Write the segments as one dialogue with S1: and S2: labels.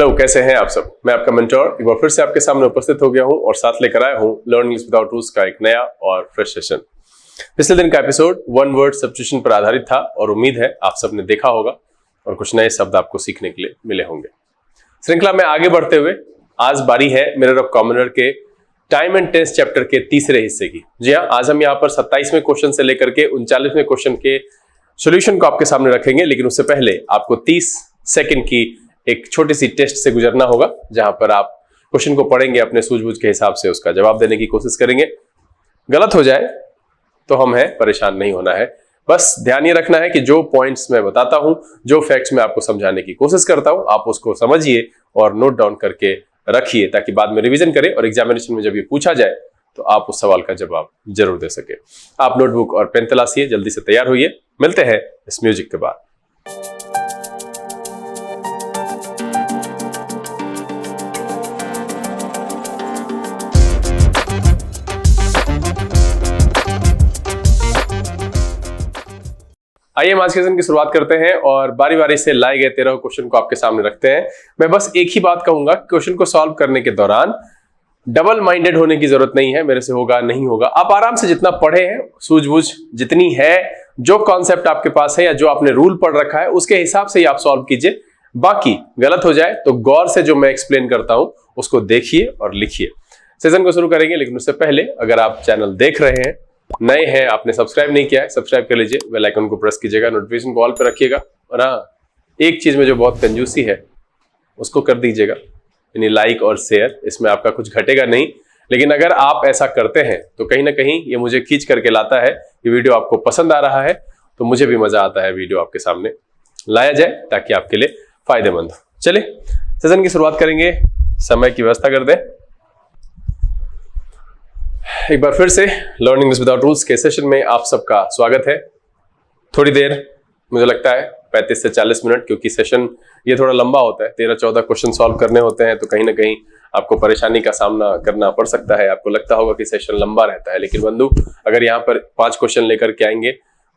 S1: Hello, कैसे हैं आप सब। मैं आपका मेंटोर एक बार फिर से आपके सामने उपस्थित हो गया हूं और साथ लेकर आया हूं लर्न इंग्लिश विदाउट रूल्स का एक नया और फ्रेश सेशन। पिछले दिन का एपिसोड वन वर्ड सब्स्टिट्यूशन पर आधारित था और उम्मीद है आप सबने देखा होगा और कुछ नए शब्द आपको सीखने के लिए मिले होंगे। श्रृंखला में आगे बढ़ते हुए आज बारी है मिरर ऑफ कॉमनर के टाइम एंड टेंस चैप्टर के तीसरे हिस्से की। जी हाँ, आज हम यहाँ पर 27वें क्वेश्चन से लेकर के 39वें क्वेश्चन के सॉल्यूशन को आपके सामने रखेंगे, लेकिन उससे पहले आपको 30 सेकंड की एक छोटी सी टेस्ट से गुजरना होगा, जहां पर आप क्वेश्चन को पढ़ेंगे, अपने सूझबूझ के हिसाब से उसका जवाब देने की कोशिश करेंगे। गलत हो जाए तो हम हैं, परेशान नहीं होना है। बस ध्यान ये रखना है कि जो पॉइंट्स मैं बताता हूं, जो फैक्ट्स मैं आपको समझाने की कोशिश करता हूं, आप उसको समझिए और नोट डाउन करके रखिए, ताकि बाद में रिवीजन करें और एग्जामिनेशन में जब ये पूछा जाए तो आप उस सवाल का जवाब जरूर दे सके। आप नोटबुक और पेन तलाशिए, जल्दी से तैयार होइए। मिलते हैं इस म्यूजिक के बाद। आइए हम आज के सेशन की शुरुआत करते हैं और बारी बारी से लाए गए 13 क्वेश्चन को आपके सामने रखते हैं। मैं बस एक ही बात कहूंगा, क्वेश्चन को सॉल्व करने के दौरान डबल माइंडेड होने की जरूरत नहीं है। मेरे से होगा नहीं होगा, आप आराम से जितना पढ़े हैं, सूझबूझ जितनी है, जो कॉन्सेप्ट आपके पास है या जो आपने रूल पढ़ रखा है उसके हिसाब से ही आप सॉल्व कीजिए। बाकी गलत हो जाए तो गौर से जो मैं एक्सप्लेन करता हूं उसको देखिए और लिखिए। सेशन को शुरू करेंगे, लेकिन उससे पहले अगर आप चैनल देख रहे हैं, नए हैं, आपने सब्सक्राइब नहीं किया है, सब्सक्राइब कर लीजिए, बेल आइकन को प्रेस कीजिएगा, नोटिफिकेशन को ऑल पे रखिएगा। और हाँ, एक चीज में जो बहुत कंजूसी है उसको कर दीजिएगा, यानी लाइक और शेयर। इसमें आपका कुछ घटेगा नहीं, लेकिन अगर आप ऐसा करते हैं तो कहीं ना कहीं ये मुझे खींच करके लाता है कि वीडियो आपको पसंद आ रहा है, तो मुझे भी मजा आता है वीडियो आपके सामने लाया जाए ताकि आपके लिए फायदेमंद हो। चलिए सेशन की शुरुआत करेंगे। समय की व्यवस्था कर दें। एक बार फिर से लर्न इंग्लिश विदाउट रूल्स के सेशन में आप सबका स्वागत है। थोड़ी देर, मुझे लगता है 35 से 40 मिनट, क्योंकि सेशन ये थोड़ा लंबा होता है, 13-14 क्वेश्चन सॉल्व करने होते हैं, तो कहीं ना कहीं आपको परेशानी का सामना करना पड़ सकता है। आपको लगता होगा कि सेशन लंबा रहता है, लेकिन बंधु अगर यहाँ पर 5 क्वेश्चन लेकर के आएंगे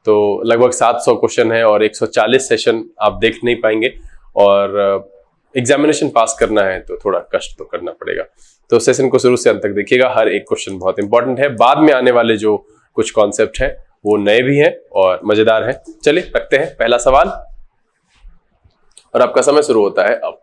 S1: तो लगभग 700 क्वेश्चन है और 140 सेशन आप देख नहीं पाएंगे, और एग्जामिनेशन पास करना है तो थोड़ा कष्ट तो करना पड़ेगा। तो सेशन को शुरू से अंत तक देखिएगा, हर एक क्वेश्चन बहुत इंपॉर्टेंट है। बाद में आने वाले जो कुछ कॉन्सेप्ट है वो नए भी हैं और मजेदार हैं। चलिए रखते हैं पहला सवाल और आपका समय शुरू होता है अब।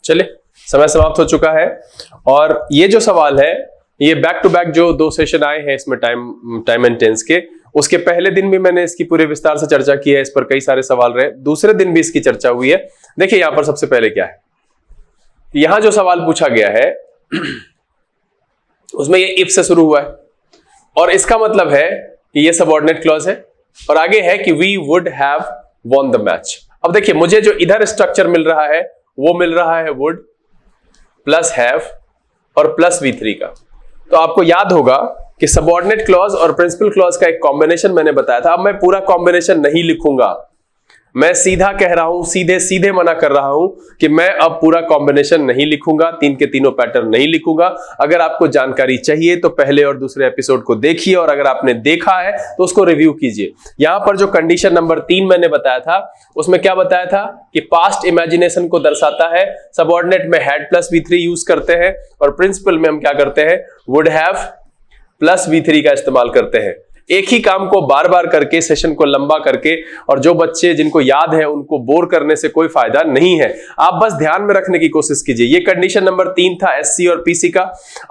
S1: चलिए समय समाप्त हो चुका है और ये जो सवाल है ये बैक टू बैक जो 2 सेशन आए हैं इसमें टाइम एंड टेंस के, उसके पहले दिन भी मैंने इसकी पूरे विस्तार से चर्चा की है। इस पर कई सारे सवाल रहे, दूसरे दिन भी इसकी चर्चा हुई है। देखिए यहां पर सबसे पहले क्या है, यहां जो सवाल पूछा गया है उसमें ये इफ से शुरू हुआ है और इसका मतलब है कि ये सबऑर्डिनेट क्लॉज है और आगे है कि we would have won the match. अब देखिए मुझे जो इधर स्ट्रक्चर मिल रहा है वो मिल रहा है वुड प्लस हैव और प्लस V3 का। तो आपको याद होगा कि सबऑर्डिनेट क्लॉज और प्रिंसिपल क्लॉज का एक कॉम्बिनेशन मैंने बताया था। अब मैं पूरा कॉम्बिनेशन नहीं लिखूंगा, मैं सीधा कह रहा हूं, सीधे सीधे मना कर रहा हूं कि मैं अब पूरा कॉम्बिनेशन नहीं लिखूंगा, 3 के तीनों पैटर्न नहीं लिखूंगा। अगर आपको जानकारी चाहिए तो पहले और दूसरे एपिसोड को देखिए और अगर आपने देखा है तो उसको रिव्यू कीजिए। यहां पर जो कंडीशन नंबर 3 मैंने बताया था उसमें क्या बताया था कि पास्ट इमेजिनेशन को दर्शाता है। सबऑर्डिनेट में हैड प्लस V3 यूज करते हैं और प्रिंसिपल में हम क्या करते हैं, वुड हैव प्लस V3 का इस्तेमाल करते हैं। एक ही काम को बार बार करके, सेशन को लंबा करके, और जो बच्चे जिनको याद है उनको बोर करने से कोई फायदा नहीं है। आप बस ध्यान में रखने की कोशिश कीजिए। ये कंडीशन नंबर 3 था SC और PC का।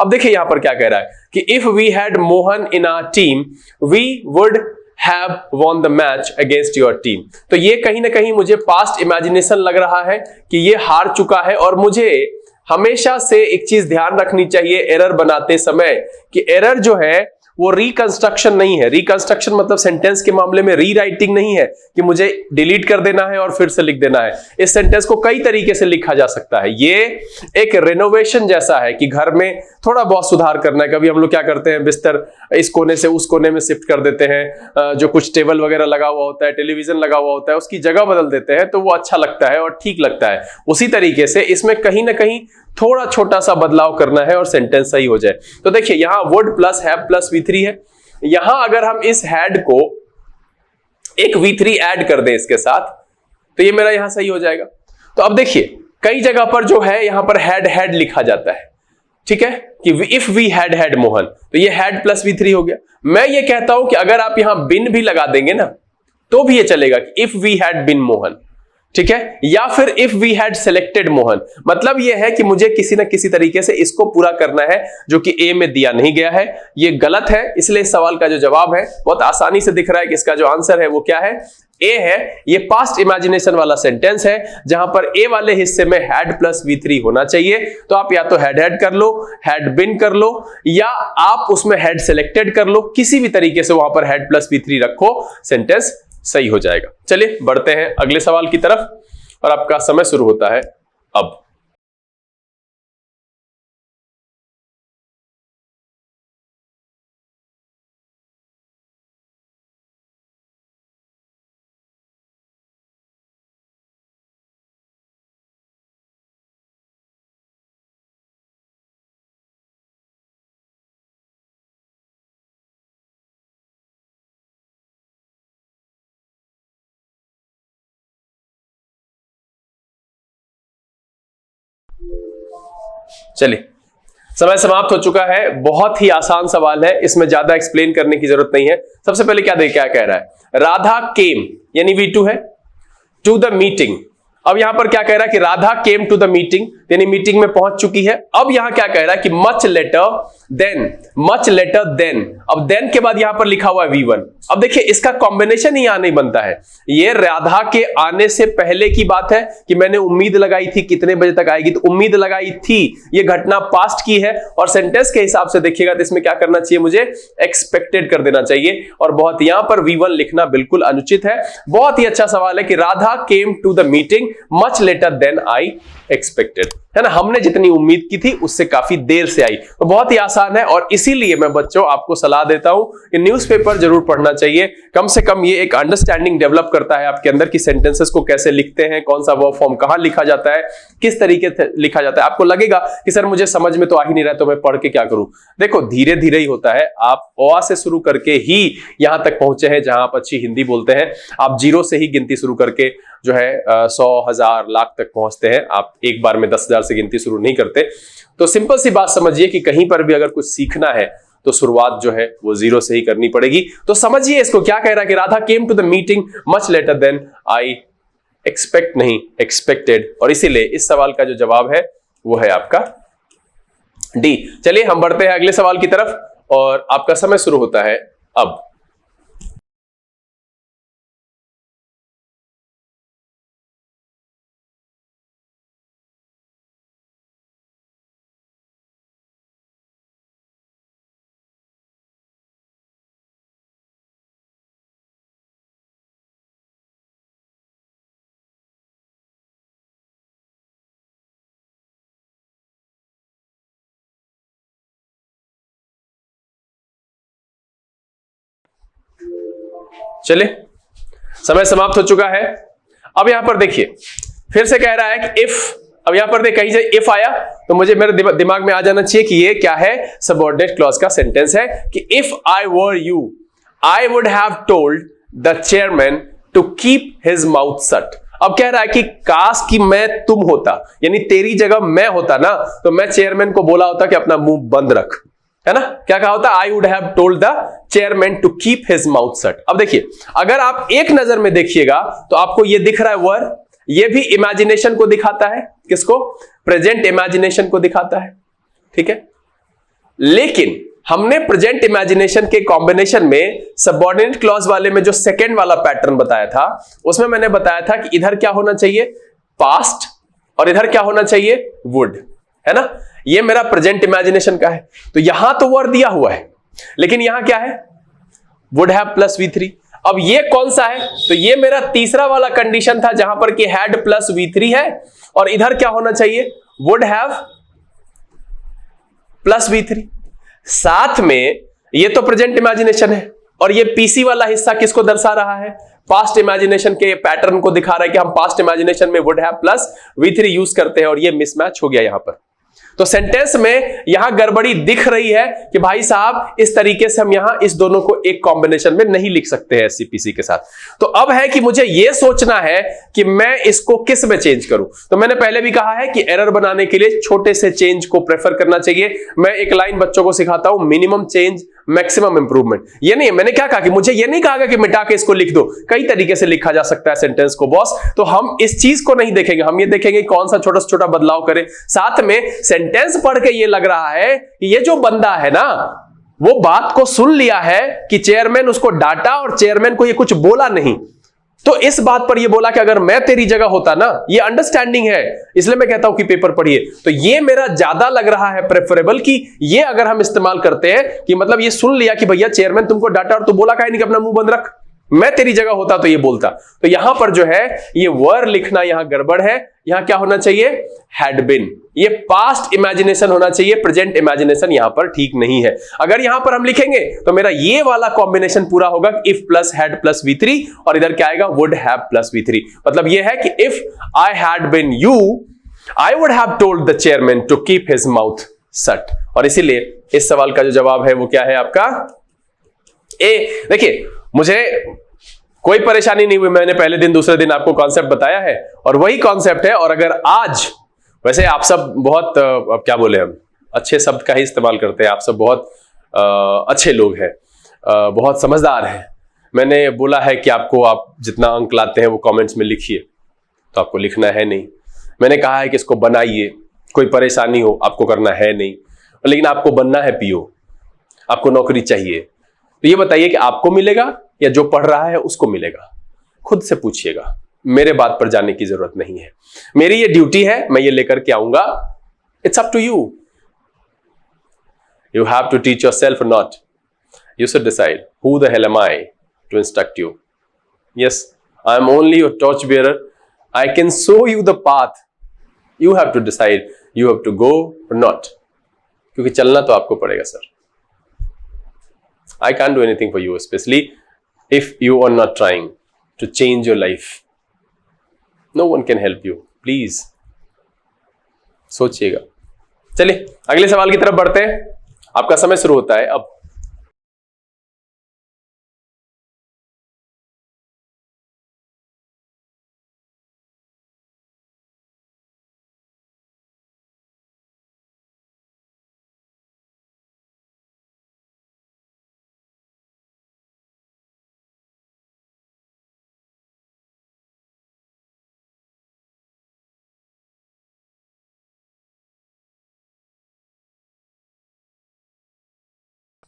S1: अब देखिए यहां पर क्या कह रहा है कि if we had Mohan in our team we would have won the match against your team. तो ये कहीं ना कहीं मुझे पास्ट इमेजिनेशन लग रहा है कि ये हार चुका है, और मुझे हमेशा से एक चीज ध्यान रखनी चाहिए एरर बनाते समय कि एरर जो है वो रिकंस्ट्रक्शन नहीं है। रिकंस्ट्रक्शन मतलब सेंटेंस के मामले में रीराइटिंग नहीं है कि मुझे डिलीट कर देना है और फिर से लिख देना है। इस सेंटेंस को कई तरीके से लिखा जा सकता है। ये एक रेनोवेशन जैसा है कि घर में थोड़ा बहुत सुधार करना है। कभी हम लोग क्या करते हैं, बिस्तर इस कोने से उस कोने में शिफ्ट कर देते हैं, जो कुछ टेबल वगैरह लगा हुआ होता है, टेलीविजन लगा हुआ होता है, उसकी जगह बदल देते हैं, तो वो अच्छा लगता है और ठीक लगता है। उसी तरीके से इसमें कहीं ना कहीं थोड़ा छोटा सा बदलाव करना है और सेंटेंस सही हो जाए। तो देखिए यहां would plus have plus V3 है। यहां अगर हम इस हैड को एक V3 ऐड कर दें इसके साथ, तो ये मेरा यहां सही हो जाएगा। तो अब देखिए कई जगह पर जो है यहां पर हैड हैड लिखा जाता है, ठीक है, कि if we had had Mohan, तो ये हैड प्लस V3 हो गया। मैं ये कहता हूं कि अगर आप यहां बिन भी लगा देंगे ना तो भी ये चलेगा कि if we had bin Mohan, ठीक है, या फिर if we had selected Mohan. मतलब यह है कि मुझे किसी ना किसी तरीके से इसको पूरा करना है जो कि ए में दिया नहीं गया है। ये गलत है, इसलिए इस सवाल का जो जवाब है बहुत आसानी से दिख रहा है कि इसका जो आंसर है वो क्या है, ए है। ये पास्ट इमेजिनेशन वाला सेंटेंस है जहां पर ए वाले हिस्से में हैड प्लस V3 होना चाहिए। तो आप या तो हैड हैड कर लो, हैड बिन कर लो, या आप उसमें हैड सेलेक्टेड कर लो। किसी भी तरीके से वहां पर हैड प्लस V3 रखो, सेंटेंस सही हो जाएगा। चलिए बढ़ते हैं अगले सवाल की तरफ और आपका समय शुरू होता है अब। चलिए समय समाप्त हो चुका है। बहुत ही आसान सवाल है, इसमें ज्यादा एक्सप्लेन करने की जरूरत नहीं है। सबसे पहले क्या कह रहा है, राधा केम यानी V2 है, टू द मीटिंग। अब यहां पर क्या कह रहा है कि Radha came to the meeting, यानी मीटिंग में पहुंच चुकी है। अब यहां क्या कह रहा है कि मच लेटर देन। अब देन के बाद यहां पर लिखा हुआ है V1। अब देखिए इसका कॉम्बिनेशन ही यहां नहीं बनता है। ये राधा के आने से पहले की बात है कि मैंने उम्मीद लगाई थी कितने बजे तक आएगी, तो उम्मीद लगाई थी, ये घटना पास्ट की है। और सेंटेंस के हिसाब से देखिएगा तो इसमें क्या करना चाहिए, मुझे एक्सपेक्टेड कर देना चाहिए। और बहुत यहां पर V1 लिखना बिल्कुल अनुचित है। बहुत ही अच्छा सवाल है कि Radha came to the meeting much later than I expected, है ना, हमने जितनी उम्मीद की थी उससे काफी देर से आई। तो बहुत ही आसान है और इसीलिए मैं बच्चों आपको सलाह देता हूं कि न्यूज़पेपर जरूर पढ़ना चाहिए। कम से कम ये एक अंडरस्टैंडिंग डेवलप करता है आपके अंदर कि सेंटेंसेस को कैसे लिखते हैं, कौन सा वर्ब फॉर्म कहां लिखा जाता है, किस तरीके से लिखा जाता है। आपको लगेगा कि सर मुझे समझ में तो आ ही नहीं रहा, तो मैं पढ़ के क्या करूं। देखो धीरे धीरे ही होता है। आप अ से शुरू करके ही यहां तक पहुंचे हैं जहां आप अच्छी हिंदी बोलते हैं। आप जीरो से ही गिनती शुरू करके जो है 100, 1000, लाख तक पहुंचते हैं। आप एक बार में 10,000 से गिनती शुरू नहीं करते। तो सिंपल सी बात समझिए कि कहीं पर भी अगर कुछ सीखना है तो शुरुआत जो है वो जीरो से ही करनी पड़ेगी। तो समझिए इसको क्या कह रहा है कि Radha came to the meeting much later than I expect, नहीं एक्सपेक्टेड। और इसीलिए इस सवाल का जो जवाब है वो है आपका डी। चलिए हम बढ़ते हैं अगले सवाल की तरफ और आपका समय शुरू होता है अब। चलिए समय समाप्त हो चुका है। अब यहां पर देखिए फिर से कह रहा है कि इफ। अब यहां पर देख कहीं से इफ आया तो मुझे मेरे दिमाग में आ जाना चाहिए कि ये क्या है, सबऑर्डिनेट क्लॉज का सेंटेंस है कि if I were you I would have told the chairman to keep his mouth shut. अब कह रहा है कि काश कि मैं तुम होता, यानी तेरी जगह मैं होता ना, तो मैं चेयरमैन को बोला होता कि अपना मुंह बंद रख, है ना। क्या कहा होता, I would have told the chairman to keep his mouth shut. अब देखिए अगर आप एक नजर में देखिएगा तो आपको ये दिख रहा है वर, ये भी इमेजिनेशन को दिखाता है। किसको, प्रेजेंट इमेजिनेशन को दिखाता है, ठीक है। लेकिन हमने प्रेजेंट इमेजिनेशन के कॉम्बिनेशन में सबऑर्डिनेट क्लॉज वाले में जो सेकंड वाला पैटर्न बताया था, उसमें मैंने बताया था कि इधर क्या होना चाहिए, पास्ट, और इधर क्या होना चाहिए, वुड, है ना। ये मेरा प्रेजेंट इमेजिनेशन का है। तो यहां तो वर्ड दिया हुआ है, लेकिन यहां क्या है, वुड हैव प्लस V3। अब ये कौन सा है, तो ये मेरा तीसरा वाला कंडीशन था जहां पर कि हैड प्लस V3 है, और इधर क्या होना चाहिए, वुड हैव प्लस V3। साथ में ये तो प्रेजेंट इमेजिनेशन है, और ये पीसी वाला हिस्सा किसको दर्शा रहा है, पास्ट इमेजिनेशन के पैटर्न को दिखा रहा है कि हम पास्ट इमेजिनेशन में would have plus V3 use करते हैं, और ये मिसमैच हो गया यहां पर। तो सेंटेंस में यहां गड़बड़ी दिख रही है कि भाई साहब इस तरीके से हम यहां इस दोनों को एक कॉम्बिनेशन में नहीं लिख सकते हैं एससीपीसी के साथ। तो अब है कि मुझे यह सोचना है कि मैं इसको किस में चेंज करूं। तो मैंने पहले भी कहा है कि एरर बनाने के लिए छोटे से चेंज को प्रेफर करना चाहिए। मैं एक लाइन बच्चों को सिखाता हूं, मिनिमम चेंज मैक्सिमम इंप्रूवमेंट। ये नहीं, मैंने क्या कहा कि मुझे ये नहीं कहा कि मिटा के इसको लिख दो, कई तरीके से लिखा जा सकता है सेंटेंस को बॉस। तो हम इस चीज को नहीं देखेंगे, हम ये देखेंगे कौन सा छोटा से छोटा बदलाव करें। साथ में सेंटेंस पढ़ के ये लग रहा है कि ये जो बंदा है ना, वो बात को सुन लिया है कि चेयरमैन उसको डांटा और चेयरमैन को ये कुछ बोला नहीं, तो इस बात पर ये बोला कि अगर मैं तेरी जगह होता ना, ये अंडरस्टैंडिंग है, इसलिए मैं कहता हूं कि पेपर पढ़िए। तो ये मेरा ज्यादा लग रहा है प्रेफरेबल कि ये अगर हम इस्तेमाल करते हैं कि मतलब ये सुन लिया कि भैया चेयरमैन तुमको डांटा और तू बोला काहे नहीं कि अपना मुंह बंद रख, मैं तेरी जगह होता तो ये बोलता। तो यहां पर जो है ये वर लिखना यहां गड़बड़ है। यहां क्या होना चाहिए, हैड बीन। ये पास्ट इमेजिनेशन होना चाहिए, प्रेजेंट इमेजिनेशन यहां पर ठीक नहीं है। अगर यहां पर हम लिखेंगे तो मेरा ये वाला कॉम्बिनेशन पूरा होगा, if plus had plus V3, और इधर क्या आएगा, वुड हैव प्लस V3। मतलब ये है कि if I had been you, I would have told the chairman to keep his mouth shut. और इसीलिए इस सवाल का जो जवाब है वो क्या है आपका ए। देखिए मुझे कोई परेशानी नहीं हुई, मैंने पहले दिन दूसरे दिन आपको कॉन्सेप्ट बताया है और वही कॉन्सेप्ट है। और अगर आज, वैसे आप सब बहुत क्या बोले, हम अच्छे शब्द का ही इस्तेमाल करते हैं, आप सब बहुत अच्छे लोग हैं, बहुत समझदार हैं। मैंने बोला है कि आपको, आप जितना अंक लाते हैं वो कमेंट्स में लिखिए, तो आपको लिखना है नहीं। मैंने कहा है कि इसको बनाइए, कोई परेशानी हो आपको करना है नहीं, लेकिन आपको बनना है पीओ, आपको नौकरी चाहिए। तो ये बताइए कि आपको मिलेगा या जो पढ़ रहा है उसको मिलेगा, खुद से पूछिएगा, मेरे बात पर जाने की जरूरत नहीं है। मेरी ये ड्यूटी है, मैं ये लेकर के आऊंगा। It's up to you, you have to teach yourself or not. You should decide who the hell am I to instruct you. Yes, I am only your torch bearer, I can show you the path, you have to decide you have to go or not, क्योंकि चलना तो आपको पड़ेगा sir. I can't do anything for you, especially if you are not trying to change your life. No one can help you. Please, सोचिएगा। चलिए अगले सवाल की तरफ बढ़ते हैं, आपका समय शुरू होता है अब।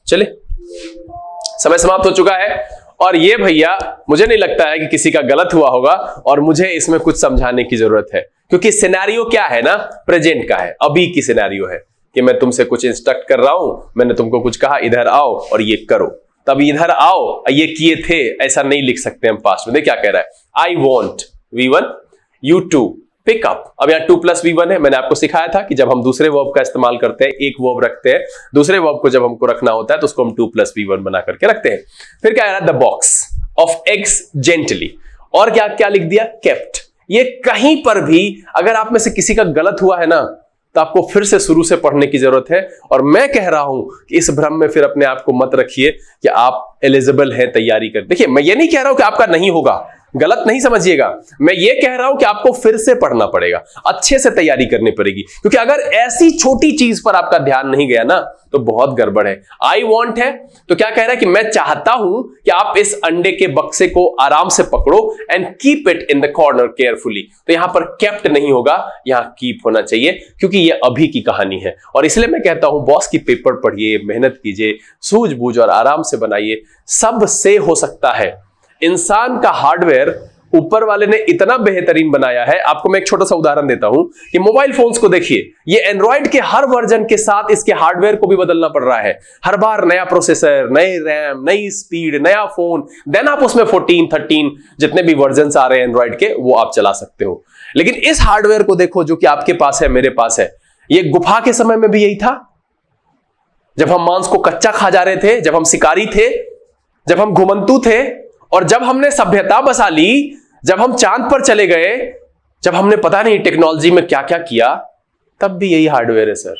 S1: चलिए समय समाप्त हो चुका है, और ये भैया मुझे नहीं लगता है कि किसी का गलत हुआ होगा, और मुझे इसमें कुछ समझाने की जरूरत है, क्योंकि सिनेरियो क्या है ना, प्रेजेंट का है, अभी की सिनेरियो है कि मैं तुमसे कुछ इंस्ट्रक्ट कर रहा हूं, मैंने तुमको कुछ कहा इधर आओ और ये करो, तब इधर आओ ये किए थे, ऐसा नहीं लिख सकते हम पास्ट में। देख क्या कह रहा है, I want V1 you to pick up। अब यहाँ 2 + V1 है, मैंने आपको सिखाया था कि जब हम दूसरे वर्ब का इस्तेमाल करते हैं, एक वर्ब रखते हैं, दूसरे वर्ब को जब हमको रखना होता है तो उसको हम 2 + V1 बना करके रखते हैं। फिर क्या है, the box of eggs gently, और क्या क्या लिख दिया, केप्ट। ये कहीं पर भी अगर आप में से किसी का गलत हुआ है ना, तो आपको फिर से शुरू से पढ़ने की जरूरत है। और मैं कह रहा हूं कि इस भ्रम में फिर अपने आप को मत रखिए कि आप एलिजिबल हैं तैयारी कर। देखिए मैं ये नहीं कह रहा हूं कि आपका नहीं होगा, गलत नहीं समझिएगा, मैं ये कह रहा हूं कि आपको फिर से पढ़ना पड़ेगा, अच्छे से तैयारी करनी पड़ेगी, क्योंकि अगर ऐसी छोटी चीज पर आपका ध्यान नहीं गया ना तो बहुत गड़बड़ है। आई वॉन्ट है तो क्या कह रहा है कि मैं चाहता हूं कि आप इस अंडे के बक्से को आराम से पकड़ो and keep it in the corner carefully. तो यहां पर केप्ट नहीं होगा, यहां कीप होना चाहिए, क्योंकि ये अभी की कहानी है। और इसलिए मैं कहता हूं बॉस की पेपर पढ़िए, मेहनत कीजिए, सूझबूझ और आराम से बनाइए, सब से हो सकता है। इंसान का हार्डवेयर ऊपर वाले ने इतना बेहतरीन बनाया है। आपको मैं एक छोटा सा उदाहरण देता हूं कि मोबाइल फोन्स को देखिए, ये एंड्रॉइड के हर वर्जन के साथ इसके हार्डवेयर को भी बदलना पड़ रहा है। हर बार नया प्रोसेसर, नई रैम, नई स्पीड, नया फोन, देन आप उसमें 14, 13 जितने भी वर्जन आ रहे हैं एंड्रॉइड के, वो आप चला सकते हो। लेकिन इस हार्डवेयर को देखो जो कि आपके पास है, मेरे पास है। ये गुफा के समय में भी यही था, जब हम मांस को कच्चा खा जा रहे थे, जब हम शिकारी थे, जब हम घुमंतू थे, और जब हमने सभ्यता बसा ली, जब हम चांद पर चले गए, जब हमने पता नहीं टेक्नोलॉजी में क्या क्या किया, तब भी यही हार्डवेयर है सर,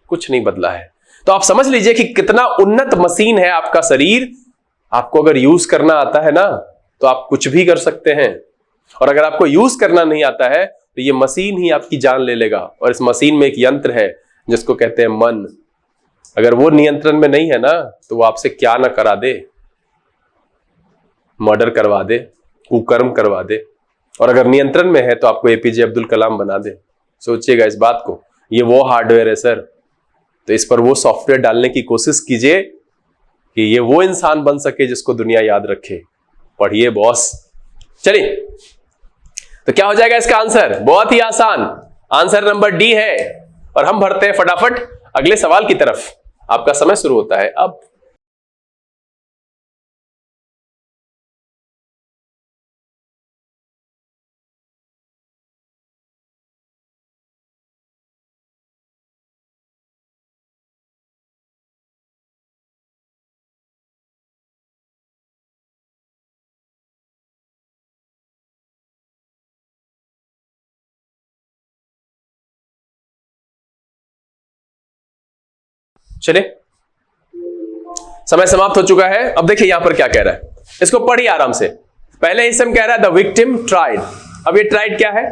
S1: कुछ नहीं बदला है। तो आप समझ लीजिए कि कितना उन्नत मशीन है आपका शरीर। आपको अगर यूज करना आता है ना, तो आप कुछ भी कर सकते हैं, और अगर आपको यूज करना नहीं आता है तो ये मशीन ही आपकी जान ले लेगा। और इस मशीन में एक यंत्र है जिसको कहते हैं मन। अगर वो नियंत्रण में नहीं है ना, तो वो आपसे क्या ना करा दे, मर्डर करवा दे, कुकर्म करवा दे। और अगर नियंत्रण में है तो आपको एपीजे अब्दुल कलाम बना दे। सोचिएगा इस बात को, ये वो हार्डवेयर है सर। तो इस पर वो सॉफ्टवेयर डालने की कोशिश कीजिए कि ये वो इंसान बन सके जिसको दुनिया याद रखे। पढ़िए बॉस। चलिए, तो क्या हो जाएगा इसका आंसर? बहुत ही आसान, आंसर नंबर डी है। और हम बढ़ते हैं फटाफट अगले सवाल की तरफ। आपका समय शुरू होता है अब। चलिए, समय समाप्त हो चुका है। अब देखिए यहां पर क्या कह रहा है, इसको पढ़िए आराम से। पहले हिस्से में कह रहा है द विक्टिम ट्राइड। अब ये ट्राइड क्या है?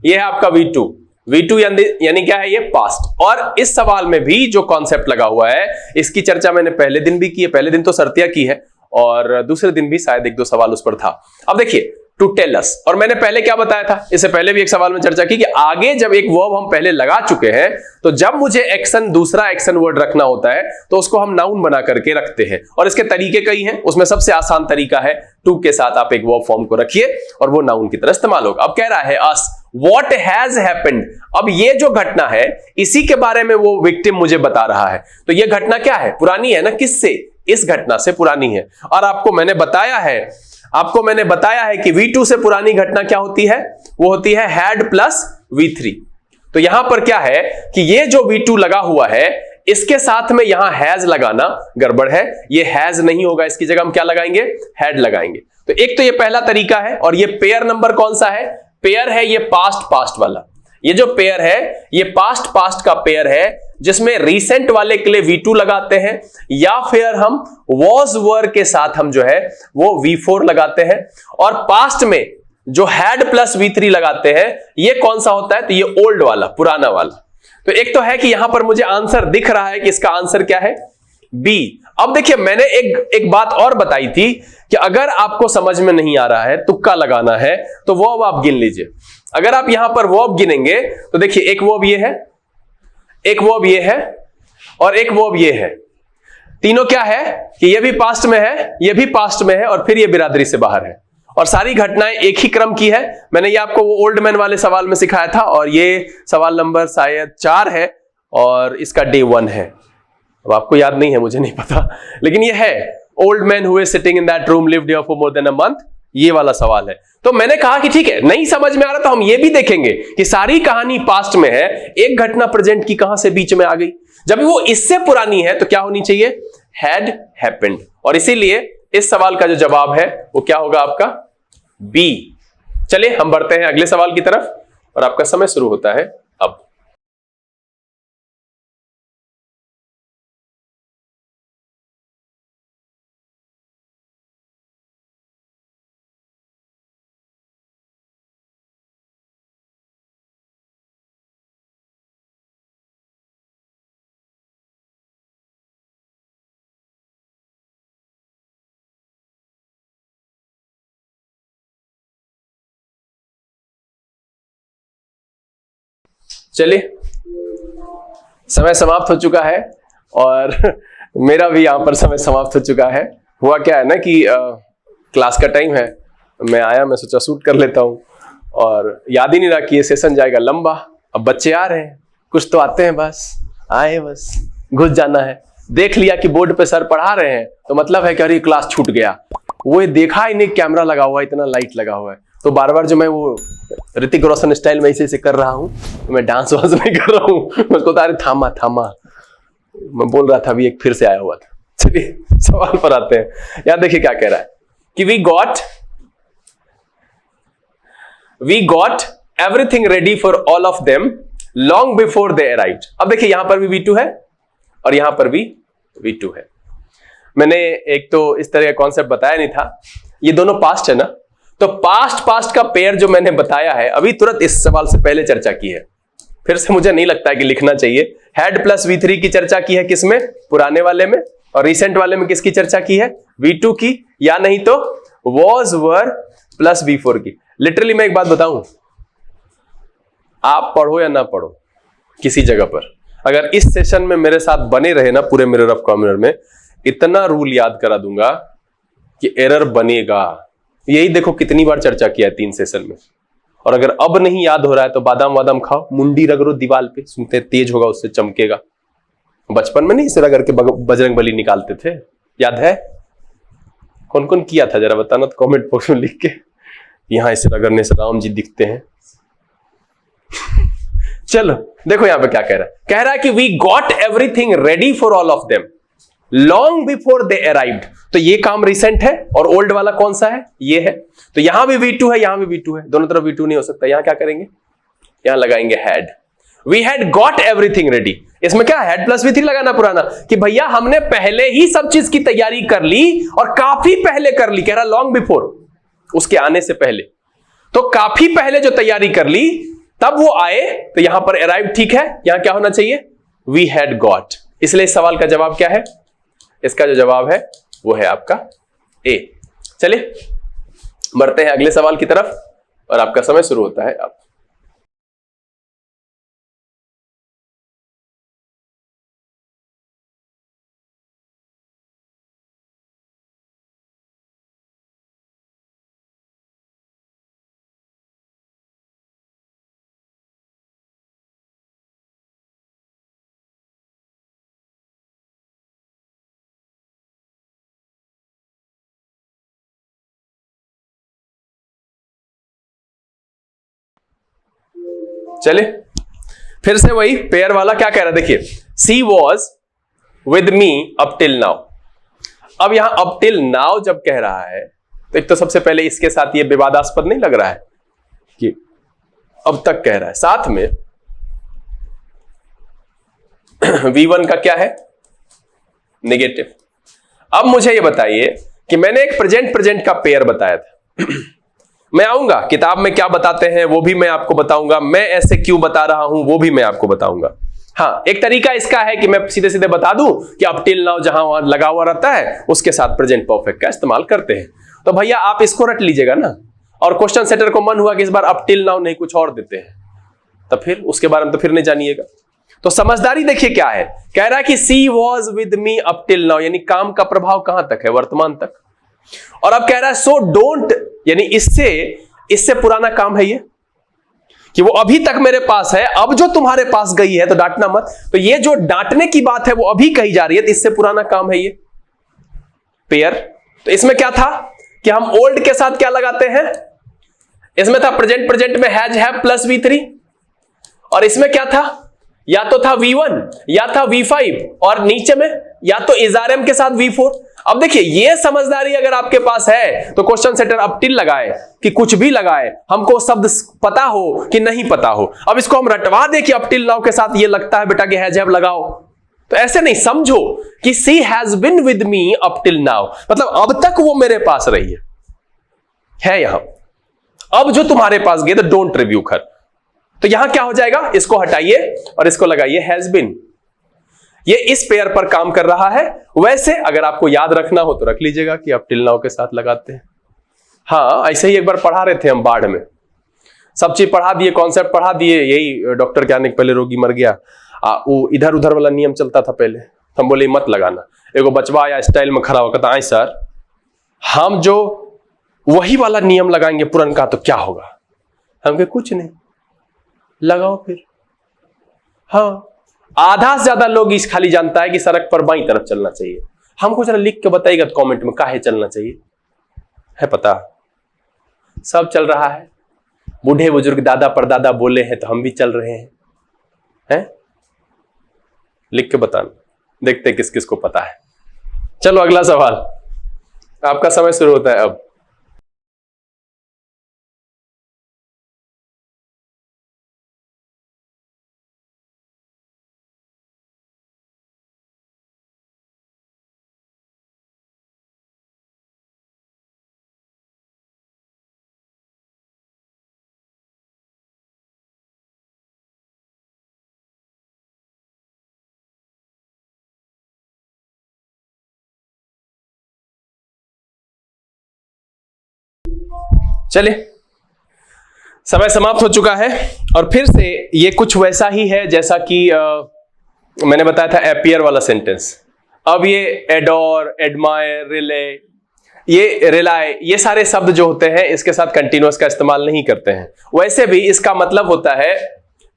S1: ये है आपका V2। V2 यानी क्या है? ये पास्ट। और इस सवाल में भी जो कॉन्सेप्ट लगा हुआ है, इसकी चर्चा मैंने पहले दिन भी की है। पहले दिन तो सर्तिया की है, और दूसरे दिन भी शायद एक दो सवाल उस पर था। अब देखिए, टू टेल अस। और मैंने पहले क्या बताया था, इससे पहले भी एक सवाल में चर्चा की कि आगे जब एक वर्ब हम पहले लगा चुके हैं, तो जब मुझे एक्शन, दूसरा एक्शन वर्ड रखना होता है, तो उसको हम नाउन बना करके रखते हैं। और इसके तरीके कई हैं, उसमें सबसे आसान तरीका है टू के साथ आप एक वर्ब फॉर्म को रखिए और वो नाउन की तरह इस्तेमाल होगा। अब कह रहा है अस व्हाट हैज हैपेंड। अब ये जो घटना है, इसी के बारे में वो विक्टिम मुझे बता रहा है। तो ये घटना क्या है? पुरानी है ना, किससे? इस घटना से पुरानी है। और आपको मैंने बताया है कि V2 से पुरानी घटना क्या होती है? वो होती है had प्लस V3। तो यहां पर क्या है कि ये जो V2 लगा हुआ है, इसके साथ में यहां हैज लगाना गड़बड़ है। ये हैज नहीं होगा, इसकी जगह हम क्या लगाएंगे? हैड लगाएंगे। तो एक तो ये पहला तरीका है। और ये पेयर नंबर कौन सा है? पेयर है ये पास्ट वाला। ये जो पेयर है, ये पास्ट का पेयर है, जिसमें रिसेंट वाले के लिए V2 लगाते हैं, या फिर हम was were के साथ हम जो है वो V4 लगाते हैं। और पास्ट में जो had प्लस V3 लगाते हैं, ये कौन सा होता है? तो ये ओल्ड वाला, पुराना वाला। तो एक तो है कि यहां पर मुझे आंसर दिख रहा है कि इसका आंसर क्या है? बी। अब देखिए, मैंने एक बात और बताई थी कि अगर आपको समझ में नहीं आ रहा है, तुक्का लगाना है, तो वर्ब आप गिन लीजिए। अगर आप यहां पर वर्ब गिनेंगे तो देखिए, एक वर्ब ये है, एक वर्ब ये है, और एक वर्ब ये है। तीनों क्या है कि ये भी पास्ट में है, ये भी पास्ट में है, और फिर ये बिरादरी से बाहर है। और सारी घटनाएं एक ही क्रम की है। मैंने ये आपको वो ओल्ड मैन वाले सवाल में सिखाया था, और ये सवाल नंबर शायद 4 है, और इसका डे 1 है। अब आपको याद नहीं है, मुझे नहीं पता, लेकिन ये है old man who is sitting in that room lived here for more than a month. ये वाला सवाल है। तो मैंने कहा कि ठीक है, नहीं समझ में आ रहा तो हम ये भी देखेंगे कि सारी कहानी पास्ट में है, एक घटना प्रेजेंट की कहां से बीच में आ गई। जब वो इससे पुरानी है तो क्या होनी चाहिए? Had happened. और इसीलिए इस सवाल का जो जवाब है वो क्या होगा आपका? बी। चलिए हम बढ़ते हैं अगले सवाल की तरफ, और आपका समय शुरू होता है अब। चलिए, समय समाप्त हो चुका है, और मेरा भी यहां पर समय समाप्त हो चुका है। हुआ क्या है ना कि क्लास का टाइम है, मैं आया, मैं सोचा शूट कर लेता हूँ, और याद ही नहीं रहा कि ये सेशन जाएगा लंबा। अब बच्चे आ रहे हैं, कुछ तो आते हैं, बस आए, बस घुस जाना है। देख लिया कि बोर्ड पे सर पढ़ा रहे हैं, तो मतलब है कि अरे क्लास छूट गया। वो देखा ही नहीं कैमरा लगा हुआ है, इतना लाइट लगा हुआ है। तो बार बार जो मैं वो ऋतिक रोशन स्टाइल में ऐसे कर रहा हूँ, तो मैं डांस वांस नहीं कर रहा हूँ, उसको अरे थामा थामा मैं बोल रहा था, अभी एक फिर से आया हुआ था। चलिए सवाल पर आते हैं। यार देखिए क्या कह रहा है कि we got everything ready for all of them long before they arrived. अब देखिए यहां पर भी V2 है और यहां पर भी V2 है। मैंने एक तो इस तरह का कॉन्सेप्ट बताया नहीं था, ये दोनों पास्ट है ना, तो पास्ट का पेयर जो मैंने बताया है अभी तुरंत इस सवाल से पहले चर्चा की है, फिर से मुझे नहीं लगता है कि लिखना चाहिए। हैड प्लस V3 की चर्चा की है किसमें, पुराने वाले में, और रिसेंट वाले में किसकी चर्चा की है, V2 की, या नहीं तो was वर प्लस V4 की। लिटरली मैं एक बात बताऊं, आप पढ़ो या ना पढ़ो किसी जगह पर, अगर इस सेशन में मेरे साथ बने रहे ना पूरे मिरर ऑफ कॉमनर में, इतना रूल याद करा दूंगा कि एरर बनेगा। यही देखो कितनी बार चर्चा किया है 3 सेशन में। और अगर अब नहीं याद हो रहा है तो बादाम वादाम खाओ, मुंडी रगड़ो दीवार पे, सुनते तेज होगा, उससे चमकेगा। बचपन में नहीं इसे रगड़ के बजरंग बली निकालते थे, याद है? कौन कौन किया था जरा बताना तो कमेंट बॉक्स में लिख के। यहां इसे रगड़ने से राम जी दिखते हैं। चलो देखो यहां पे क्या कह रहा है कि we got everything ready for all of them long before they arrived. तो ये काम रिसेंट है और ओल्ड वाला कौन सा है, ये है। तो यहां भी V2 है, यहां भी V2 है, दोनों तरफ V2 नहीं हो सकता। यहां क्या करेंगे, यहां लगाएंगे had. We had got everything ready. इसमें क्या हैड प्लस V3 लगाना पुराना, कि भैया हमने पहले ही सब चीज की तैयारी कर ली और काफी पहले कर ली। कह रहा लॉन्ग बिफोर, उसके आने से पहले, तो काफी पहले जो तैयारी कर ली तब वो आए। तो यहां पर अराइव ठीक है, यहां क्या होना चाहिए, वी हैड गॉट। इसलिए इस सवाल का जवाब क्या है, इसका जो जवाब है वो है आपका ए। चलिए बढ़ते हैं अगले सवाल की तरफ और आपका समय शुरू होता है अब। चले फिर से वही पेयर वाला क्या कह रहा है, देखिए she was with me up till now. अब यहां अप टिल नाउ जब कह रहा है तो एक तो सबसे पहले इसके साथ ये विवादास्पद नहीं लग रहा है कि अब तक कह रहा है, साथ में V1 का क्या है, नेगेटिव। अब मुझे ये बताइए कि मैंने एक प्रेजेंट का पेयर बताया था। मैं आऊंगा किताब में क्या बताते हैं वो भी मैं आपको बताऊंगा, मैं ऐसे क्यों बता रहा हूं वो भी मैं आपको बताऊंगा। हाँ, एक तरीका इसका है कि मैं सीधे सीधे बता दूं कि अप टिल नाउ जहां वहां लगा हुआ रहता है उसके साथ प्रेजेंट परफेक्ट का इस्तेमाल करते हैं। तो भैया आप इसको रट लीजिएगा ना, और क्वेश्चन सेटर को मन हुआ कि इस बार अप टिल नाउ नहीं कुछ और देते हैं, तो फिर उसके बारे में तो फिर नहीं जानिएगा। तो समझदारी देखिए क्या है, कह रहा है कि she was with me up till now, यानी काम का प्रभाव कहां तक है, वर्तमान तक। और अब कह रहा है सो डोंट, यानी इससे पुराना काम है ये, कि वो अभी तक मेरे पास है, अब जो तुम्हारे पास गई है तो डांटना मत। तो ये जो डांटने की बात है वो अभी कही जा रही है, तो इससे पुराना काम है ये पेयर। तो इसमें क्या था कि हम ओल्ड के साथ क्या लगाते हैं, इसमें था प्रेजेंट में हैज हैव प्लस V3, और इसमें क्या था, या तो था V1 या था V5, और नीचे में या तो इज RM के साथ V4। अब देखिए ये समझदारी अगर आपके पास है तो क्वेश्चन सेटर अप टिल लगाए कि कुछ भी लगाए, हमको शब्द पता हो कि नहीं पता हो। अब इसको हम रटवा दे कि अप टिल नाउ के साथ ये लगता है बेटा कि हैज हैव लगाओ, तो ऐसे नहीं, समझो कि she has been with me up till now, मतलब अब तक वो मेरे पास रही है यहां, अब जो तुम्हारे पास गए तो डोंट रिव्यू कर। तो यहां क्या हो जाएगा, इसको हटाइए और इसको लगाइए हैज बीन। ये इस पेयर पर काम कर रहा है। वैसे अगर आपको याद रखना हो तो रख लीजिएगा कि आप टिल नाउ के साथ लगाते हैं। हाँ, ऐसे ही एक बार पढ़ा रहे थे हम बाढ़ में, सब चीज पढ़ा दिए, कॉन्सेप्ट पढ़ा दिए, यही डॉक्टर के आने के पहले रोगी मर गया, वो इधर उधर वाला नियम चलता था पहले, हम बोले मत लगाना। एगो बचवा आया स्टाइल में खड़ा होकर, आए सर हम जो वही वाला नियम लगाएंगे पुरनका तो क्या होगा? हम कहे कुछ नहीं, लगाओ फिर। हाँ, आधा से ज्यादा लोग इस खाली जानता है कि सड़क पर बाईं तरफ चलना चाहिए। हमको जरा लिख के बताइएगा कमेंट में काहे चलना चाहिए, है पता? सब चल रहा है, बूढ़े बुजुर्ग दादा परदादा बोले हैं तो हम भी चल रहे हैं। लिख के बताना, देखते किस किस को पता है। चलो अगला सवाल, आपका समय शुरू होता है अब। चलिए, समय समाप्त हो चुका है और फिर से ये कुछ वैसा ही है जैसा कि मैंने बताया था एपियर वाला सेंटेंस। अब ये एडोर, एडमायर, रिले, ये रिलाय, ये सारे शब्द जो होते हैं इसके साथ कंटिन्यूअस का इस्तेमाल नहीं करते हैं। वैसे भी इसका मतलब होता है,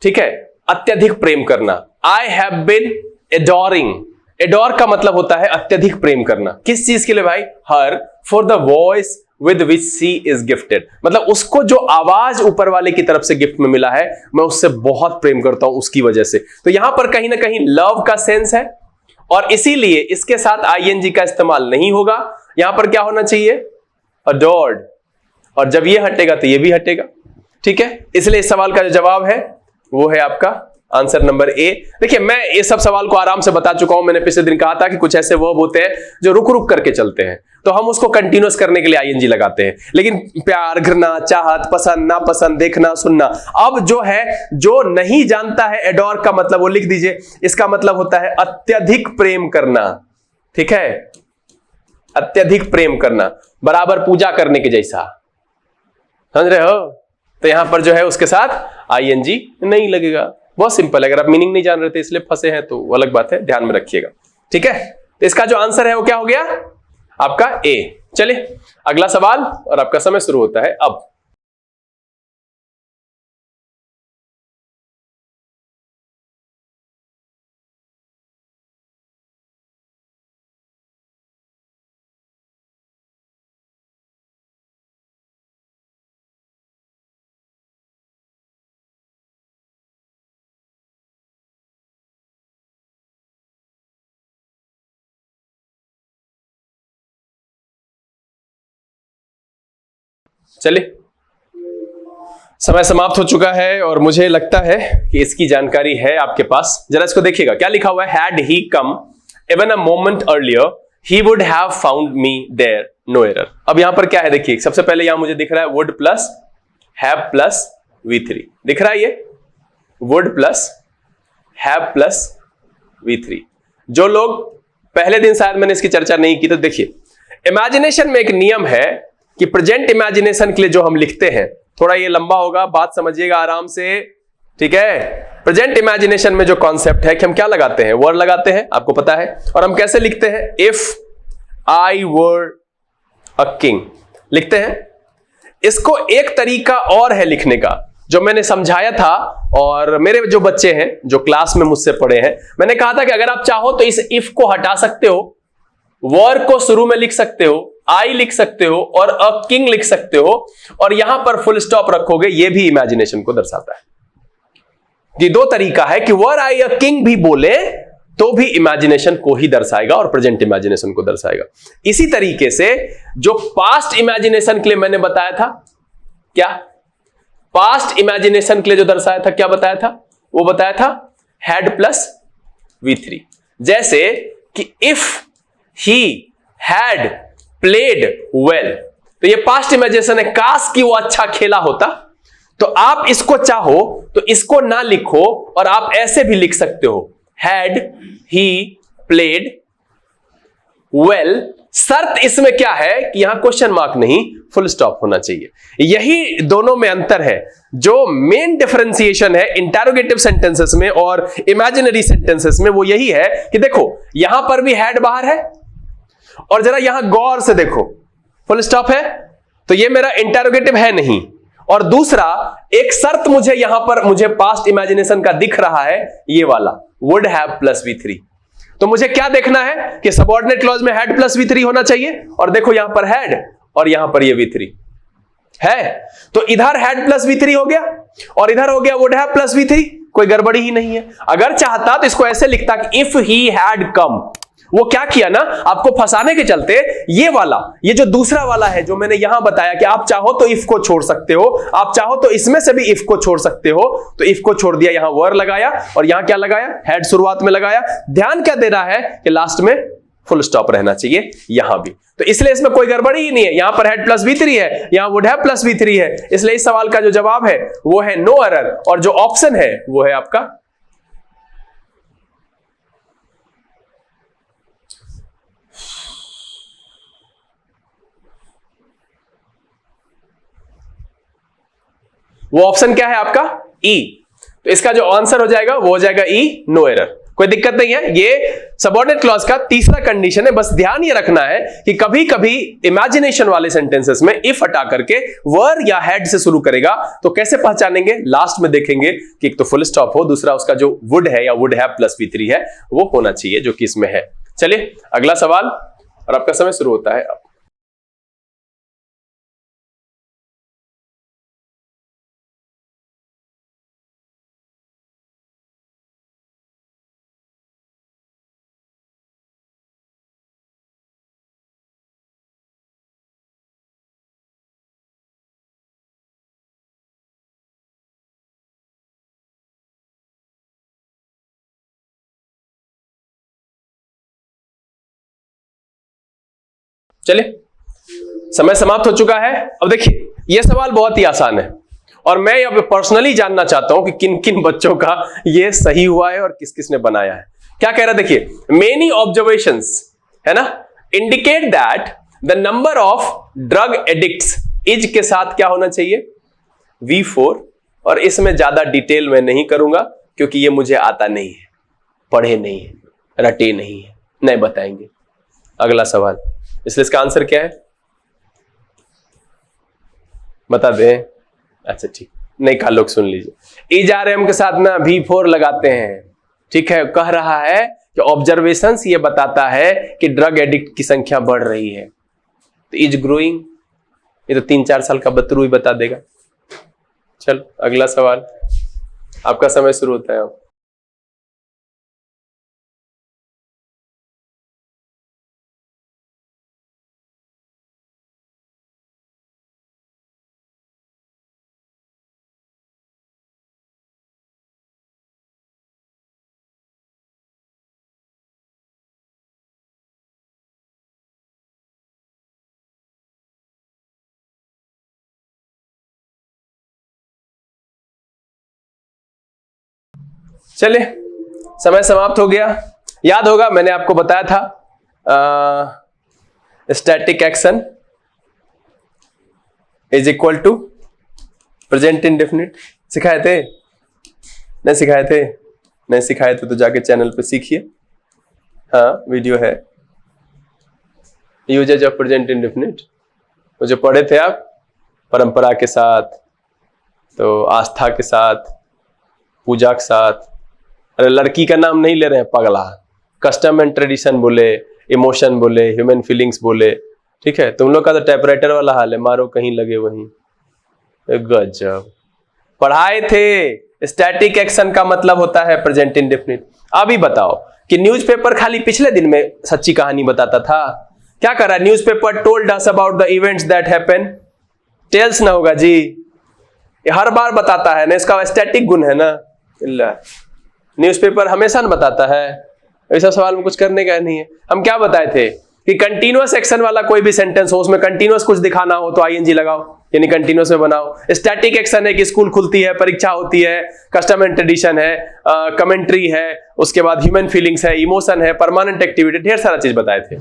S1: ठीक है, अत्यधिक प्रेम करना। I have been adorning, adore का मतलब होता है अत्यधिक प्रेम करना। किस चीज के लिए भाई? Her, for the voice with which she is gifted, मतलब उसको जो आवाज ऊपर वाले की तरफ से गिफ्ट में मिला है, मैं उससे बहुत प्रेम करता हूं उसकी वजह से। तो यहां पर कहीं ना कहीं लव का सेंस है और इसीलिए इसके साथ आईएनजी का इस्तेमाल नहीं होगा। यहां पर क्या होना चाहिए? अडोर्ड, और जब ये हटेगा तो ये भी हटेगा, ठीक है। इसलिए इस सवाल का जो जवाब है वो है आपका आंसर नंबर ए। देखिए, मैं ये सब सवाल को आराम से बता चुका हूं। मैंने पिछले दिन कहा था कि कुछ ऐसे वर्ब होते हैं जो रुक रुक करके चलते हैं, तो हम उसको कंटिन्यूअस करने के लिए आईएनजी लगाते हैं। लेकिन प्यार, घृणा, चाहत, पसंद, नापसंद, देखना, सुनना, अब जो है, जो नहीं जानता है एडोर का मतलब वो लिख दीजिए। इसका मतलब होता है अत्यधिक प्रेम करना, ठीक है, अत्यधिक प्रेम करना, बराबर पूजा करने के जैसा, समझ रहे हो? तो यहां पर जो है उसके साथ आईएनजी नहीं लगेगा। बहुत सिंपल है। अगर आप मीनिंग नहीं जान रहे थे इसलिए फंसे हैं तो अलग बात है, ध्यान में रखिएगा, ठीक है। तो इसका जो आंसर है वो क्या हो गया? आपका ए। चलिए अगला सवाल, और आपका समय शुरू होता है अब। चलिए, समय समाप्त हो चुका है और मुझे लगता है कि इसकी जानकारी है आपके पास। जरा इसको देखिएगा, क्या लिखा हुआ है? Had he come even a moment earlier he would have found me there no error. अब यहां पर क्या है देखिए, सबसे पहले यहां मुझे दिख रहा है would plus have plus V3, दिख रहा है ये would plus have plus V3। जो लोग पहले दिन शायद मैंने इसकी चर्चा नहीं की, तो देखिए, इमेजिनेशन में एक नियम है कि प्रेजेंट इमेजिनेशन के लिए जो हम लिखते हैं, थोड़ा ये लंबा होगा, बात समझिएगा आराम से, ठीक है। प्रेजेंट इमेजिनेशन में जो कॉन्सेप्ट है कि हम क्या लगाते हैं? वर्ड लगाते हैं, आपको पता है। और हम कैसे लिखते हैं? If I were a king लिखते हैं। इसको एक तरीका और है लिखने का, जो मैंने समझाया था, और मेरे जो बच्चे हैं जो क्लास में मुझसे पढ़े हैं, मैंने कहा था कि अगर आप चाहो तो इस इफ को हटा सकते हो, वर्ड को शुरू में लिख सकते हो, आई लिख सकते हो और अ किंग लिख सकते हो, और यहां पर फुल स्टॉप रखोगे, यह भी इमेजिनेशन को दर्शाता है। ये दो तरीका है कि वर आई अ किंग भी बोले तो भी इमेजिनेशन को ही दर्शाएगा और प्रेजेंट इमेजिनेशन को दर्शाएगा। इसी तरीके से जो पास्ट इमेजिनेशन के लिए मैंने बताया था, क्या पास्ट इमेजिनेशन के लिए जो दर्शाया था, क्या बताया था? वो बताया था हैड प्लस V3। जैसे कि if he had played well, तो ये पास्ट इमेजिनेशन है, काश कि वो अच्छा खेला होता। तो आप इसको चाहो तो इसको ना लिखो और आप ऐसे भी लिख सकते हो, हैड ही प्लेड वेल। शर्त इसमें क्या है कि यहां क्वेश्चन मार्क नहीं, फुल स्टॉप होना चाहिए। यही दोनों में अंतर है। जो मेन डिफरेंशिएशन है इंटरोगेटिव सेंटेंसेस में और इमेजिनरी सेंटेंसेस में, वो यही है कि देखो यहां पर भी हैड बाहर है, और जरा यहां गौर से देखो, फुल स्टॉप है तो ये मेरा इंटरोगेटिव है नहीं। और दूसरा एक शर्त मुझे यहां पर मुझे पास्ट इमेजिनेशन का दिख रहा है, ये वाला वुड हैव प्लस V3। तो मुझे क्या देखना है कि सबऑर्डिनेट क्लॉज में हैड प्लस V3 होना चाहिए, और देखो यहां पर हैड और यहां पर ये V3 है, तो इधर हैड प्लस V3 हो गया और इधर हो गया वुड हैव प्लस V3, कोई गड़बड़ी ही नहीं है। अगर चाहता तो इसको ऐसे लिखता कि इफ ही हैड कम। वो क्या किया ना, आपको फंसाने के चलते ये वाला, ये जो दूसरा वाला है जो मैंने यहां बताया कि आप चाहो तो इफ को छोड़ सकते हो, आप चाहो तो इसमें से भी इफ को छोड़ सकते हो, तो इफ को छोड़ दिया, यहां वर लगाया और यहां क्या लगाया, हैड शुरुआत में लगाया। ध्यान क्या दे रहा है कि लास्ट में फुल स्टॉप रहना चाहिए यहां भी, तो इसलिए इसमें कोई गड़बड़ी ही नहीं है। यहां पर हैड प्लस V3 है, यहां वुड हैव प्लस V3 है, इसलिए इस सवाल का जो जवाब है वो है नो एरर, और जो ऑप्शन है वो है आपका वो ऑप्शन क्या है आपका E। तो इसका जो आंसर हो जाएगा वो हो जाएगा E, नो एरर। कोई दिक्कत नहीं है, ये सबऑर्डिनेट क्लॉज का तीसरा कंडीशन है। बस ध्यान ये रखना है कि कभी कभी इमेजिनेशन वाले सेंटेंसेस में इफ हटा करके वर या हैड से शुरू करेगा, तो कैसे पहचानेंगे, लास्ट में देखेंगे कि एक तो फुल स्टॉप हो, दूसरा उसका जो वुड है या वुड हैव प्लस V3 है वो होना चाहिए, जो कि इसमें है। चलिए अगला सवाल, और आपका समय शुरू होता है अब। चलिए समय समाप्त हो चुका है। अब देखिए यह सवाल बहुत ही आसान है, और मैं अब पर्सनली जानना चाहता हूं कि किन किन बच्चों का यह सही हुआ है और किस किस ने बनाया है। क्या कह रहा है, देखिए मेनी ऑब्जर्वेशंस है ना indicate that the number of drug addicts is के साथ क्या होना चाहिए, V4। और इसमें ज्यादा डिटेल मैं नहीं करूंगा क्योंकि ये मुझे आता नहीं है, पढ़े नहीं है, रटे नहीं है, नहीं बताएंगे। अगला सवाल, इसलिए इसका आंसर क्या है बता दें। अच्छा ठीक, नहीं कहा लोग सुन लीजिए, इजआरएम के साथ ना V4 लगाते हैं। ठीक है, कह रहा है कि ऑब्जर्वेशंस ये बताता है कि ड्रग एडिक्ट की संख्या बढ़ रही है, तो इज ग्रोइंग, ये तो 3-4 साल का बतरू ही बता देगा। चल अगला सवाल, आपका समय शुरू होता है अब। चलिए समय समाप्त हो गया। याद होगा मैंने आपको बताया था static action is equal to present indefinite. सिखाए थे, नहीं सिखाए थे? नहीं सिखाए थे तो जाके चैनल पे सीखिए, हाँ वीडियो है, यूजेज ऑफ प्रेजेंट इंडेफिनिट। वो जो पढ़े थे आप परंपरा के साथ, तो आस्था के साथ, पूजा के साथ। अरे लड़की का नाम नहीं ले रहे हैं पगला, कस्टम एंड ट्रेडिशन बोले, इमोशन बोले, ह्यूमन फीलिंग्स बोले। ठीक है, तुम लोग का तो टाइपराइटर वाला हाल है, मारो कहीं लगे वहीं। गजब पढ़ाए थे। स्टैटिक एक्शन का मतलब होता है प्रेजेंट इंडेफिनिट। अभी बताओ कि न्यूज़पेपर खाली पिछले दिन में सच्ची कहानी बताता था? क्या कर रहा है, newspaper told us about the events that happen, tells ना होगा जी, ये हर बार बताता है ना, इसका स्टैटिक गुण है ना। न्यूज़पेपर हमेशा न बताता है, ऐसा सवाल में कुछ करने का नहीं है। हम क्या बताए थे कि कंटीन्यूअस एक्शन वाला कोई भी सेंटेंस हो, उसमें कंटीन्यूअस कुछ दिखाना हो तो आईएनजी लगाओ, यानी कंटीन्यूअस में बनाओ। स्टैटिक एक्शन है कि स्कूल खुलती है, परीक्षा होती है, कस्टम एंड ट्रेडिशन है, कमेंट्री है, उसके बाद ह्यूमन फीलिंग्स है, इमोशन है, परमानेंट एक्टिविटी, ढेर सारा चीज बताए थे।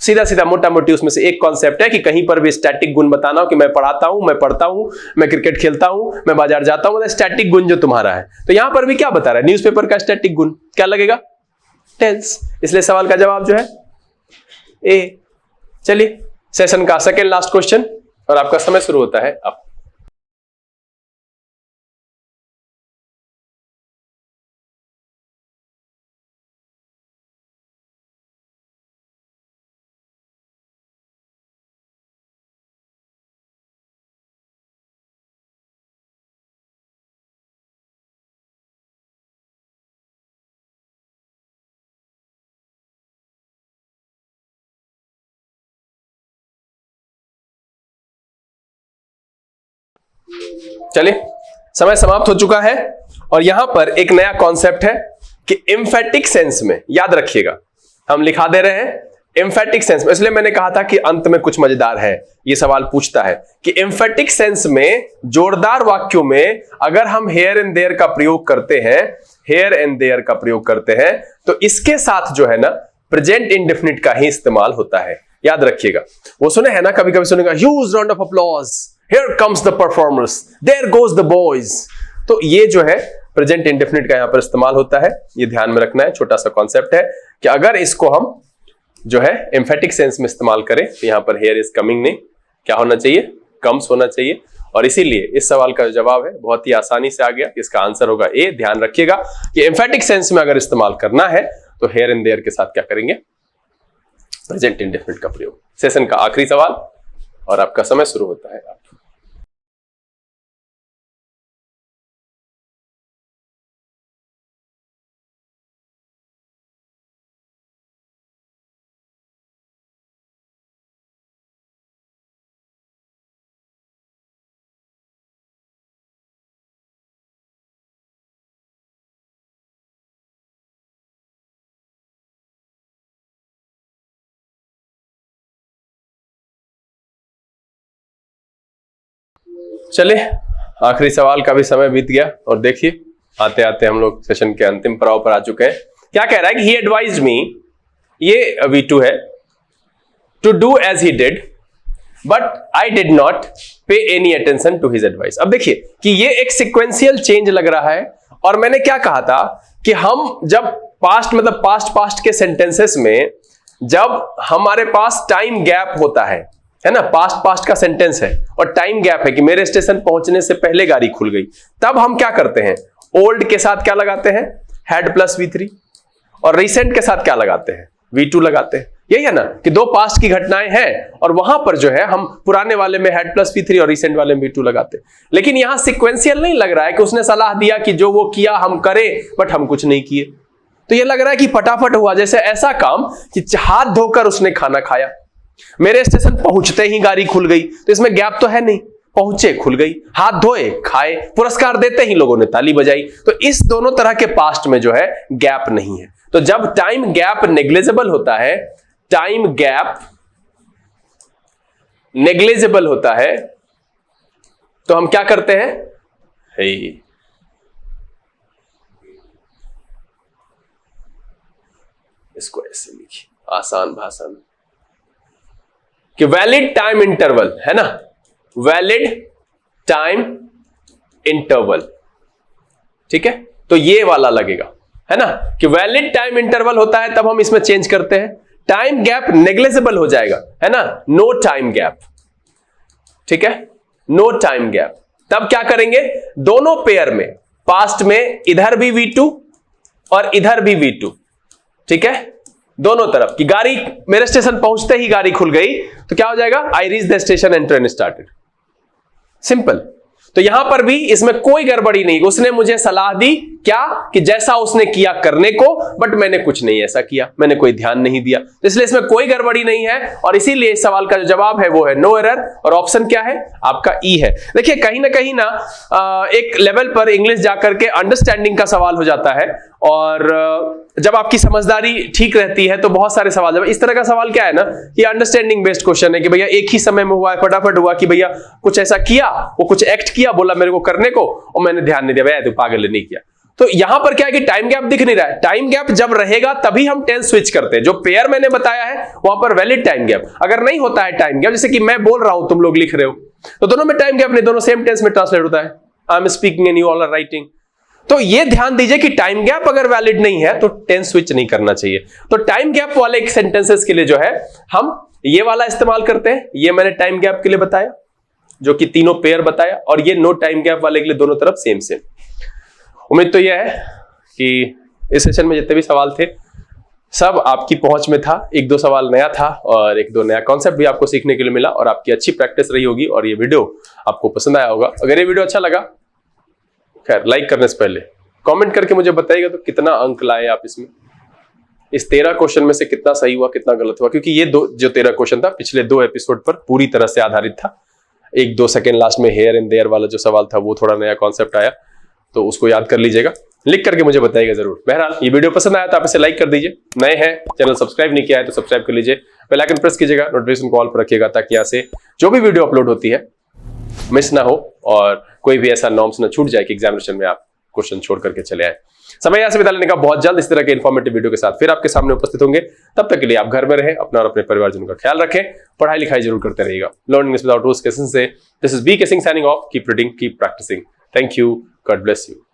S1: सीधा सीधा मोटा मोटी उसमें से एक कॉन्सेप्ट है कि कहीं पर भी स्टैटिक गुण बताना हो कि मैं पढ़ाता हूं, मैं पढ़ता हूं, मैं क्रिकेट खेलता हूं, मैं बाजार जाता हूं, स्टैटिक गुण जो तुम्हारा है। तो यहां पर भी क्या बता रहा है, न्यूज़पेपर का स्टैटिक गुण क्या लगेगा, टेंस। इसलिए सवाल का जवाब जो है ए। चलिए सेशन का सेकेंड लास्ट क्वेश्चन, और आपका समय शुरू होता है अब। चलिए, समय समाप्त हो चुका है और यहां पर एक नया कॉन्सेप्ट है कि एम्फेटिक सेंस में, याद रखिएगा हम लिखा दे रहे हैं एम्फेटिक सेंस में, इसलिए मैंने कहा था कि अंत में कुछ मजेदार है। ये सवाल पूछता है कि एम्फेटिक सेंस में जोरदार वाक्यों में अगर हम हेयर एंड देयर का प्रयोग करते हैं, हेयर एंड देयर का प्रयोग करते हैं, तो इसके साथ जो है ना प्रेजेंट इंडेफिनिट का ही इस्तेमाल होता है। याद रखिएगा, वो सुने हैं ना, कभी कभी सुनेगा huge round of applause, Here comes the performers, there goes the boys। तो ये जो है प्रेजेंट इंडेफिनिट का यहां पर इस्तेमाल होता है, ये ध्यान में रखना है। छोटा सा कॉन्सेप्ट है कि अगर इसको हम जो है एम्फेटिक सेंस में इस्तेमाल करें तो यहां पर हेयर इज कमिंग नहीं, क्या होना चाहिए, कम्स होना चाहिए। और इसीलिए इस सवाल का जवाब है बहुत ही आसानी से आ गया, इसका आंसर होगा ए। ध्यान रखिएगा कि एम्फेटिक सेंस में अगर इस्तेमाल करना है तो हेयर एंड देयर के साथ क्या करेंगे, प्रेजेंट इंडेफिनिट का प्रयोग। सेशन का आखिरी सवाल और आपका समय शुरू होता है। चलिए, आखिरी सवाल का भी समय बीत गया और देखिए आते आते हम लोग सेशन के अंतिम पड़ाव पर आ चुके हैं। क्या कह रहा है कि ही एडवाइज्ड मी, ये V2 है, to do as he did but I did not pay any attention to his advice. अब देखिए कि ये एक सिक्वेंशियल चेंज लग रहा है और मैंने क्या कहा था कि हम जब पास्ट मतलब पास्ट के सेंटेंसेस में जब हमारे पास टाइम गैप होता है ना, पास्ट का सेंटेंस है और टाइम गैप है कि मेरे स्टेशन पहुंचने से पहले गाड़ी खुल गई, तब हम क्या करते हैं, ओल्ड के साथ क्या लगाते हैं, हैड प्लस V3, और रिसेंट के साथ क्या लगाते हैं, V2 लगाते हैं। यही है ना कि दो पास्ट की घटनाएं हैं और वहां पर जो है हम पुराने वाले में हैड प्लस V3 और रिसेंट वाले में V2 लगाते हैं। लेकिन यहां सिक्वेंशियल नहीं लग रहा है कि उसने सलाह दिया कि जो वो किया हम करें बट हम कुछ नहीं किए। तो ये लग रहा है कि फटाफट हुआ, जैसे ऐसा काम कि हाथ धोकर उसने खाना खाया, मेरे स्टेशन पहुंचते ही गाड़ी खुल गई, तो इसमें गैप तो है नहीं, पहुंचे खुल गई, हाथ धोए खाए, पुरस्कार देते ही लोगों ने ताली बजाई। तो इस दोनों तरह के पास्ट में जो है गैप नहीं है। तो जब टाइम गैप नेग्लिजिबल होता है, टाइम गैप नेग्लिजिबल होता है, तो हम क्या करते हैं, इसको ऐसे लिखिए आसान भाषा में कि वैलिड टाइम इंटरवल है ना, वैलिड टाइम इंटरवल, ठीक है। तो ये वाला लगेगा है ना कि वैलिड टाइम इंटरवल होता है, तब हम इसमें चेंज करते हैं। टाइम गैप नेग्लिजिबल हो जाएगा है ना, नो टाइम गैप, ठीक है, नो टाइम गैप। तब क्या करेंगे, दोनों पेयर में, पास्ट में इधर भी V2 और इधर भी V2, ठीक है, दोनों तरफ की गाड़ी मेरे स्टेशन पहुंचते ही गाड़ी खुल गई, तो क्या हो जाएगा, I reach the station and train started, simple. तो यहां पर भी इसमें कोई गड़बड़ी नहीं, उसने मुझे सलाह दी क्या कि जैसा उसने किया करने को, बट मैंने कुछ नहीं ऐसा किया, मैंने कोई ध्यान नहीं दिया, तो इसलिए इसमें कोई गड़बड़ी नहीं है और इसीलिए इस सवाल का जो जवाब है वो है नो एरर और ऑप्शन क्या है आपका ई है। देखिए कहीं ना एक लेवल पर इंग्लिश जाकर के अंडरस्टैंडिंग का सवाल हो जाता है और जब आपकी समझदारी ठीक रहती है तो बहुत सारे सवाल, जब इस तरह का सवाल क्या है ना कि अंडरस्टैंडिंग बेस्ड क्वेश्चन है कि भैया एक ही समय में हुआ है, फटाफट हुआ कि भैया कुछ ऐसा किया, वो कुछ एक्ट किया, बोला मेरे को करने को और मैंने ध्यान नहीं दिया, भैया तू पागल नहीं किया। तो यहां पर क्या है कि टाइम गैप दिख नहीं रहा है, टाइम गैप जब रहेगा तभी हम टेंस स्विच करते हैं। जो पेयर मैंने बताया है वहां पर वैलिड टाइम गैप, अगर नहीं होता है टाइम गैप, जैसे कि मैं बोल रहा हूं तुम लोग लिख रहे हो, तो दोनों में टाइम गैप नहीं, दोनों सेम टेंस में ट्रांसलेट होता है, I am speaking and you all are writing. तो ये ध्यान दीजिए कि टाइम गैप अगर वैलिड नहीं है तो टेंस स्विच नहीं करना चाहिए। तो टाइम गैप वाले सेंटेंसेस के लिए जो है हम ये वाला इस्तेमाल करते हैं, ये मैंने टाइम गैप के लिए बताया, जो कि तीनों पेयर बताया, और ये नो टाइम गैप वाले के लिए दोनों तरफ सेम सेम। उम्मीद तो यह है कि इस सेशन में जितने भी सवाल थे सब आपकी पहुंच में था। एक दो सवाल नया था और एक दो नया कॉन्सेप्ट भी आपको सीखने के लिए मिला, और आपकी अच्छी प्रैक्टिस रही होगी और ये वीडियो आपको पसंद आया होगा। अगर ये वीडियो अच्छा लगा, खैर लाइक करने से पहले कमेंट करके मुझे बताइएगा तो कितना अंक लाए आप इसमें, इस 13 क्वेश्चन में से कितना सही हुआ कितना गलत हुआ, क्योंकि ये जो 13 क्वेश्चन था पिछले 2 एपिसोड पर पूरी तरह से आधारित था। 1-2 सेकेंड लास्ट में हेयर एंड देयर वाला जो सवाल था वो थोड़ा नया कॉन्सेप्ट आया, तो उसको याद कर लीजिएगा, लिख करके मुझे बताइएगा जरूर। बहरहाल ये वीडियो पसंद आया तो आप इसे लाइक कर दीजिए, नए हैं चैनल सब्सक्राइब नहीं किया है तो सब्सक्राइब कर लीजिए, बेल आइकन प्रेस कीजिएगा, नोटिफिकेशन कॉल पर रखिएगा ताकि यहाँ से जो भी वीडियो अपलोड होती है मिस ना हो और कोई भी ऐसा नॉर्म्स ना छूट जाए कि एग्जामिनेशन में आप क्वेश्चन छोड़ करके चले आए। समय यहाँ से विदा लेने का, बहुत जल्द इस तरह के इन्फॉर्मेटिव वीडियो के साथ फिर आपके सामने उपस्थित होंगे। तब तक के लिए आप घर में रहें, अपना और अपने परिवारजनों का ख्याल रखें, पढ़ाई लिखाई जरूर करते रहिएगा। लर्निंग विदाउट रूल्स के सेशन से this is B K Singh signing off. Keep reading, keep practising. Thank you, god bless you.